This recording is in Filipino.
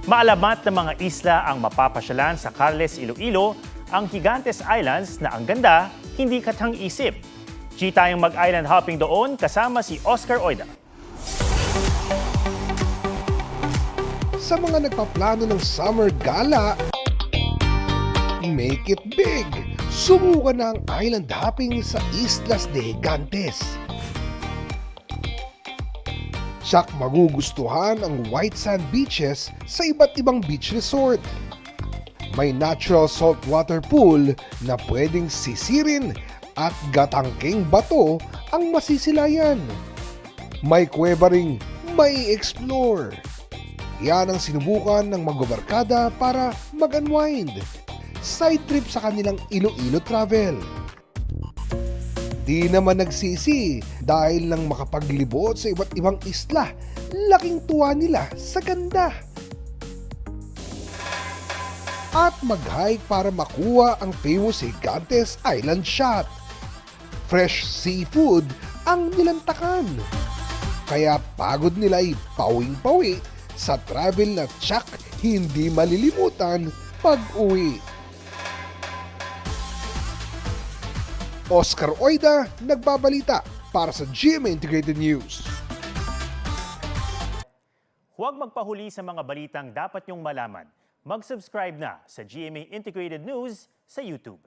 Maalamat na mga isla ang mapapasyalan sa Carles, Iloilo, ang Gigantes Islands na ang ganda, hindi katang-isip. G tayong mag-island hopping doon kasama si Oscar Oida. Sa mga nagpaplano ng summer gala, make it big! Subukan na ang island hopping sa Islas de Gigantes. Siyak magugustuhan ang white sand beaches sa iba't ibang beach resort. May natural saltwater pool na pwedeng sisirin at gatangking bato ang masisilayan. May kuweba ring may explore. Yan ang sinubukan ng magbabarkada para mag-unwind. Side trip sa kanilang Iloilo travel. Di naman nagsisi dahil nang makapaglibot sa iba't ibang isla, laking tuwa nila sa ganda. At mag-hike para makuha ang famous Gigantes Island shot. Fresh seafood ang nilantakan. Kaya pagod nila ay pawing-pawi sa travel na tsak hindi malilimutan pag-uwi. Oscar Oida, nagbabalita para sa GMA Integrated News. Huwag magpahuli sa mga balitang dapat niyong malaman. Mag-subscribe na sa GMA Integrated News sa YouTube.